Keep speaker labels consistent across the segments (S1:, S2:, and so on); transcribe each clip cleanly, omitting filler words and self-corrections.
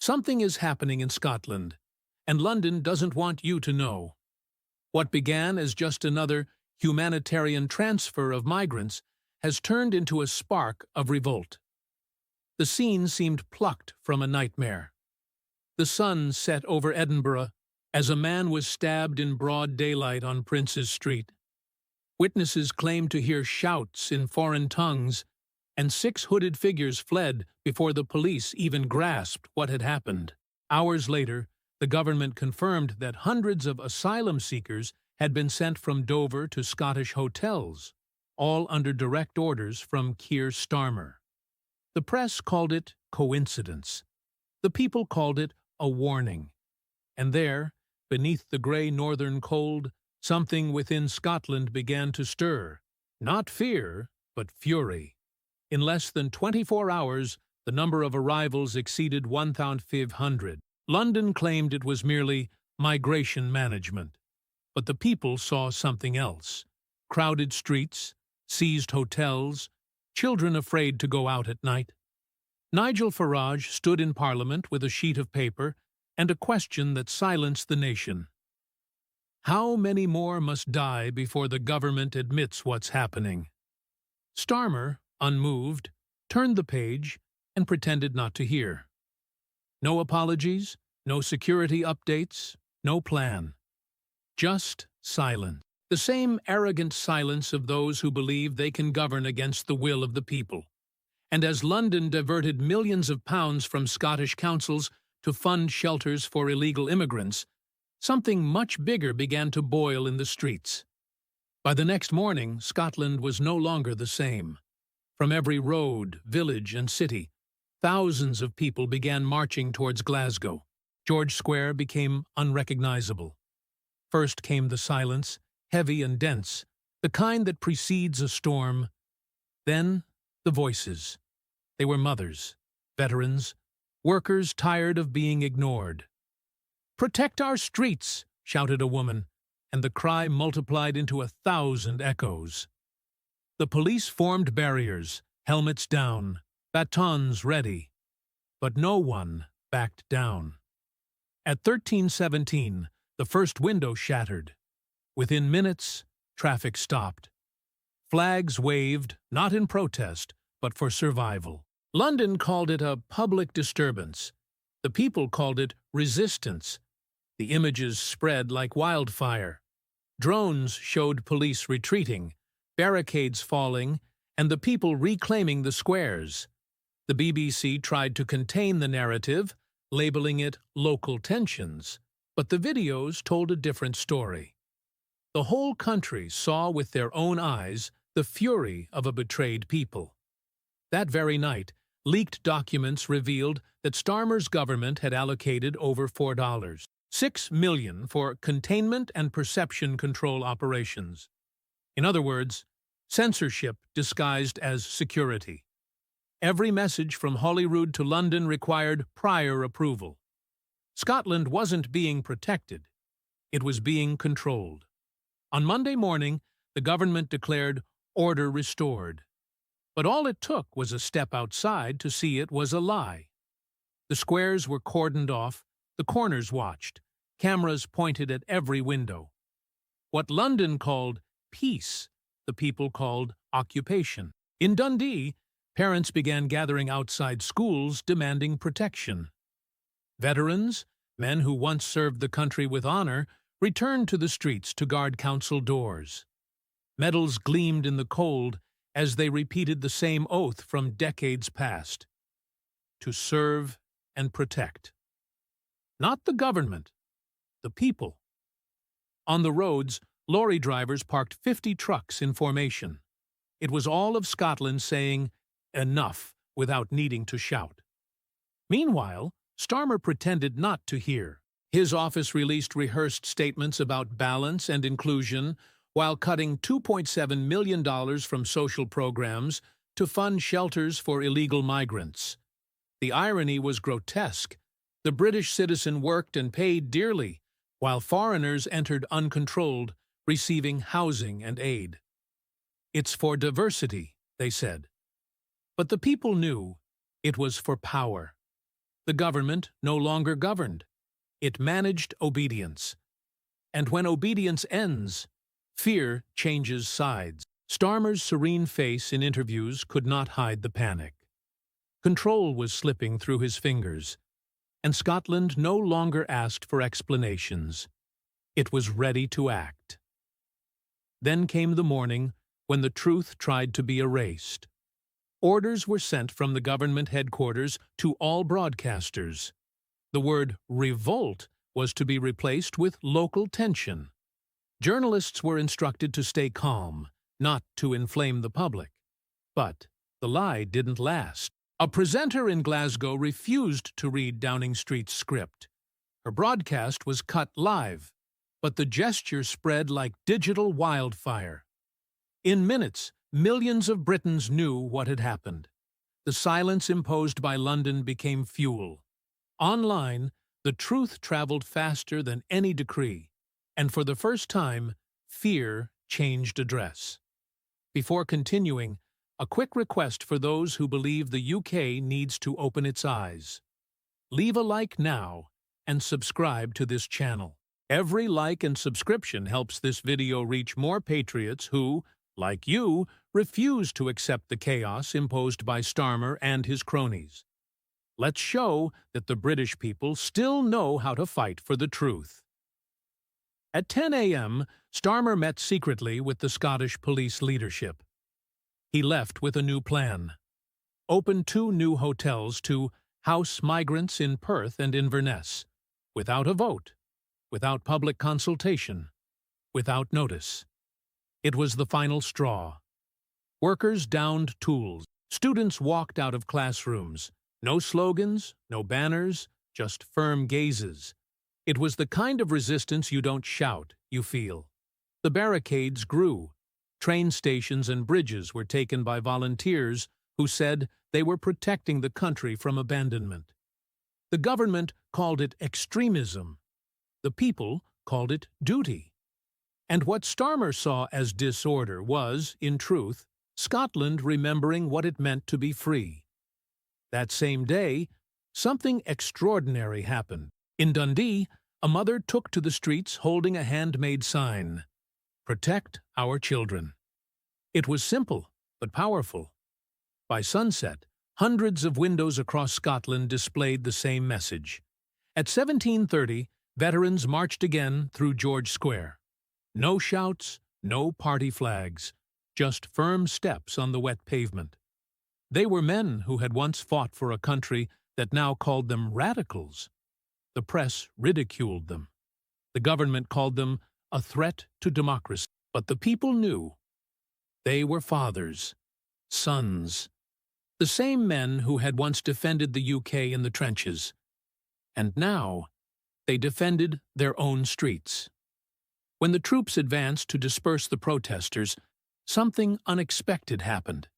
S1: Something is happening in Scotland, and London doesn't want you to know. What began as just another humanitarian transfer of migrants has turned into a spark of revolt. The scene seemed plucked from a nightmare. The sun set over Edinburgh as a man was stabbed in broad daylight on Prince's Street. Witnesses claimed to hear shouts in foreign tongues, and 6 hooded figures fled before the police even grasped what had happened. Hours later, the government confirmed that hundreds of asylum seekers had been sent from Dover to Scottish hotels, all under direct orders from Keir Starmer. The press called it coincidence. The people called it a warning. And there, beneath the grey northern cold, something within Scotland began to stir. Not fear, but fury. In less than 24 hours, the number of arrivals exceeded 1,500. London claimed it was merely migration management. But the people saw something else. Crowded streets, seized hotels, children afraid to go out at night. Nigel Farage stood in Parliament with a sheet of paper and a question that silenced the nation. How many more must die before the government admits what's happening? Starmer, unmoved, turned the page and pretended not to hear. No apologies, no security updates, no plan. Just silence. The same arrogant silence of those who believe they can govern against the will of the people. And as London diverted millions of pounds from Scottish councils to fund shelters for illegal immigrants, something much bigger began to boil in the streets. By the next morning, Scotland was no longer the same. From every road, village, and city, thousands of people began marching towards Glasgow. George Square became unrecognizable. First came the silence, heavy and dense, the kind that precedes a storm. Then, the voices. They were mothers, veterans, workers tired of being ignored. "Protect our streets!" shouted a woman, and the cry multiplied into 1,000 echoes. The police formed barriers, helmets down, batons ready. But no one backed down. At 13:17, the first window shattered. Within minutes, traffic stopped. Flags waved, not in protest, but for survival. London called it a public disturbance. The people called it resistance. The images spread like wildfire. Drones showed police retreating, barricades falling, and the people reclaiming the squares. The BBC tried to contain the narrative, labeling it local tensions, but the videos told a different story. The whole country saw with their own eyes the fury of a betrayed people. That very night, leaked documents revealed that Starmer's government had allocated over $4.6 million for containment and perception control operations. In other words, censorship disguised as security. Every message from Holyrood to London required prior approval. Scotland wasn't being protected. It was being controlled. On Monday morning, the government declared order restored. But all it took was a step outside to see it was a lie. The squares were cordoned off, the corners watched, cameras pointed at every window. What London called peace, the people called occupation. In Dundee, parents began gathering outside schools demanding protection. Veterans, men who once served the country with honor, returned to the streets to guard council doors. Medals gleamed in the cold as they repeated the same oath from decades past: to serve and protect. Not the government, the people. On the roads, lorry drivers parked 50 trucks in formation. It was all of Scotland saying, "Enough," without needing to shout. Meanwhile, Starmer pretended not to hear. His office released rehearsed statements about balance and inclusion while cutting $2.7 million from social programs to fund shelters for illegal migrants. The irony was grotesque. The British citizen worked and paid dearly, while foreigners entered uncontrolled, receiving housing and aid. "It's for diversity," they said. But the people knew it was for power. The government no longer governed. It managed obedience. And when obedience ends, fear changes sides. Starmer's serene face in interviews could not hide the panic. Control was slipping through his fingers, and Scotland no longer asked for explanations. It was ready to act. Then came the morning when the truth tried to be erased. Orders were sent from the government headquarters to all broadcasters. The word revolt was to be replaced with local tension. Journalists were instructed to stay calm, not to inflame the public. But the lie didn't last. A presenter in Glasgow refused to read Downing Street's script. Her broadcast was cut live, but the gesture spread like digital wildfire. In minutes, millions of Britons knew what had happened. The silence imposed by London became fuel. Online, the truth traveled faster than any decree, and for the first time, fear changed address. Before continuing, a quick request for those who believe the UK needs to open its eyes. Leave a like now and subscribe to this channel. Every like and subscription helps this video reach more patriots who, like you, refuse to accept the chaos imposed by Starmer and his cronies. Let's show that the British people still know how to fight for the truth. At 10 a.m., Starmer met secretly with the Scottish police leadership. He left with a new plan. Open 2 new hotels to house migrants in Perth and Inverness, without a vote, without public consultation, without notice. It was the final straw. Workers downed tools. Students walked out of classrooms. No slogans, no banners, just firm gazes. It was the kind of resistance you don't shout, you feel. The barricades grew. Train stations and bridges were taken by volunteers who said they were protecting the country from abandonment. The government called it extremism. The people called it duty. And what Starmer saw as disorder was, in truth, Scotland remembering what it meant to be free. That same day, something extraordinary happened. In Dundee, a mother took to the streets holding a handmade sign, "Protect our children." It was simple, but powerful. By sunset, hundreds of windows across Scotland displayed the same message. At 17:30, veterans marched again through George Square. No shouts, no party flags, just firm steps on the wet pavement. They were men who had once fought for a country that now called them radicals. The press ridiculed them. The government called them a threat to democracy. But the people knew. They were fathers, sons, the same men who had once defended the UK in the trenches. And now, they defended their own streets. When the troops advanced to disperse the protesters, something unexpected happened.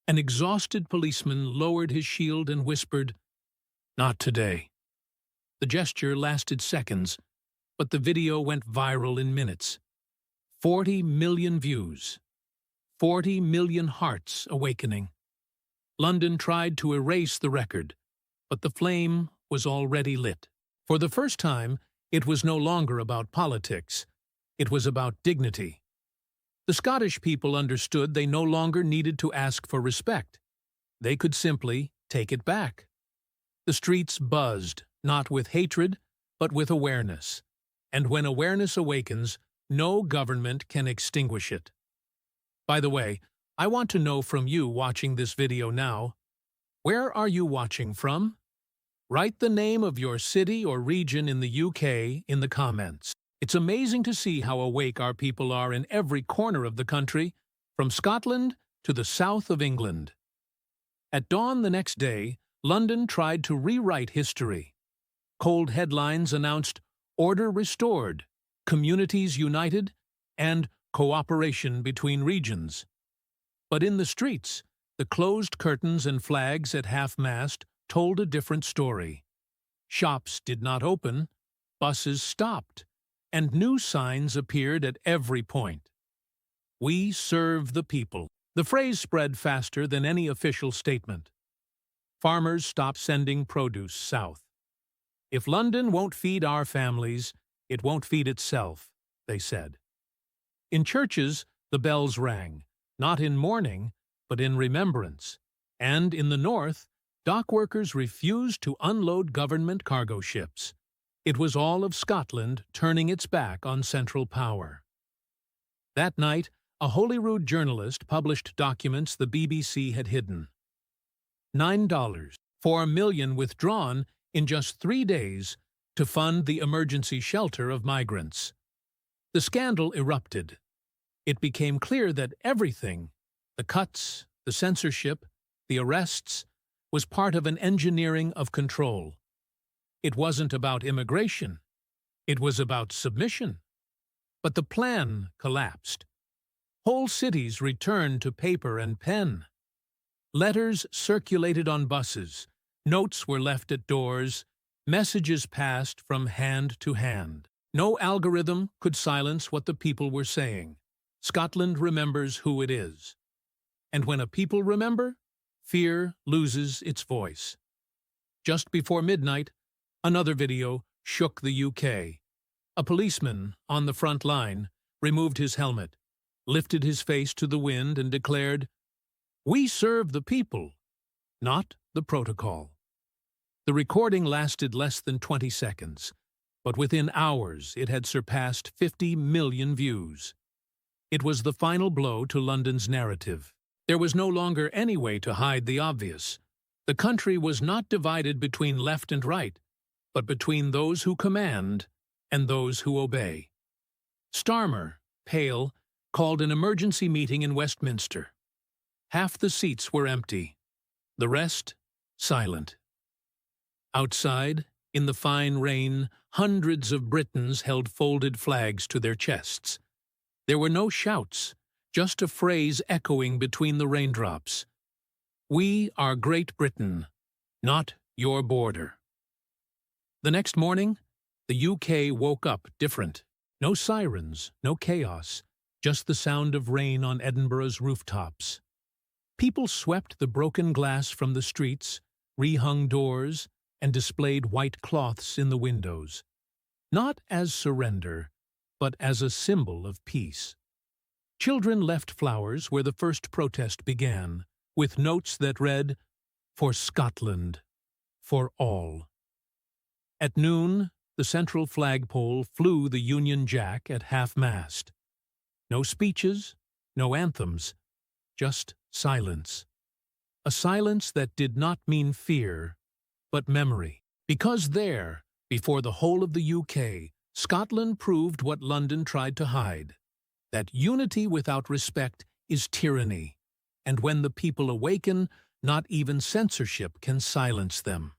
S1: An exhausted policeman lowered his shield and whispered, "Not today." The gesture lasted seconds, but the video went viral in minutes. 40 million views. 40 million hearts awakening. London tried to erase the record, but the flame was already lit. For the first time, it was no longer about politics. It was about dignity. The Scottish people understood they no longer needed to ask for respect. They could simply take it back. The streets buzzed, not with hatred, but with awareness. And when awareness awakens, no government can extinguish it. By the way, I want to know from you watching this video now, where are you watching from? Write the name of your city or region in the UK in the comments. It's amazing to see how awake our people are in every corner of the country, from Scotland to the south of England. At dawn the next day, London tried to rewrite history. Cold headlines announced order restored, communities united, and cooperation between regions. But in the streets, the closed curtains and flags at half-mast told a different story. Shops did not open, buses stopped, and new signs appeared at every point. "We serve the people." The phrase spread faster than any official statement. farmers stopped sending produce south. "If London won't feed our families, it won't feed itself," they said. In churches, the bells rang, not in mourning, but in remembrance. And in the north, dock workers refused to unload government cargo ships. It was all of Scotland turning its back on central power. That night, a Holyrood journalist published documents the BBC had hidden. $9, $4 million withdrawn in just 3 days to fund the emergency shelter of migrants. The scandal erupted. It became clear that everything, the cuts, the censorship, the arrests, was part of an engineering of control. It wasn't about immigration. It was about submission. But the plan collapsed. Whole cities returned to paper and pen. Letters circulated on buses, notes were left at doors, messages passed from hand to hand. No algorithm could silence what the people were saying. Scotland remembers who it is. And when a people remember, fear loses its voice. Just before midnight, another video shook the UK. A policeman on the front line removed his helmet, lifted his face to the wind and declared, "We serve the people, not the protocol." The recording lasted less than 20 seconds, but within hours it had surpassed 50 million views. It was the final blow to London's narrative. There was no longer any way to hide the obvious. The country was not divided between left and right, but between those who command and those who obey. Starmer, pale, called an emergency meeting in Westminster. Half the seats were empty, the rest silent. Outside, in the fine rain, hundreds of Britons held folded flags to their chests. There were no shouts, just a phrase echoing between the raindrops. "We are Great Britain, not your border." The next morning, the UK woke up different. No sirens, no chaos, just the sound of rain on Edinburgh's rooftops. People swept the broken glass from the streets, rehung doors, and displayed white cloths in the windows. Not as surrender, but as a symbol of peace. Children left flowers where the first protest began, with notes that read, "For Scotland, for all." At noon, the central flagpole flew the Union Jack at half-mast. No speeches, no anthems, just silence. A silence that did not mean fear, but memory. Because there, before the whole of the UK, Scotland proved what London tried to hide, that unity without respect is tyranny, and when the people awaken, not even censorship can silence them.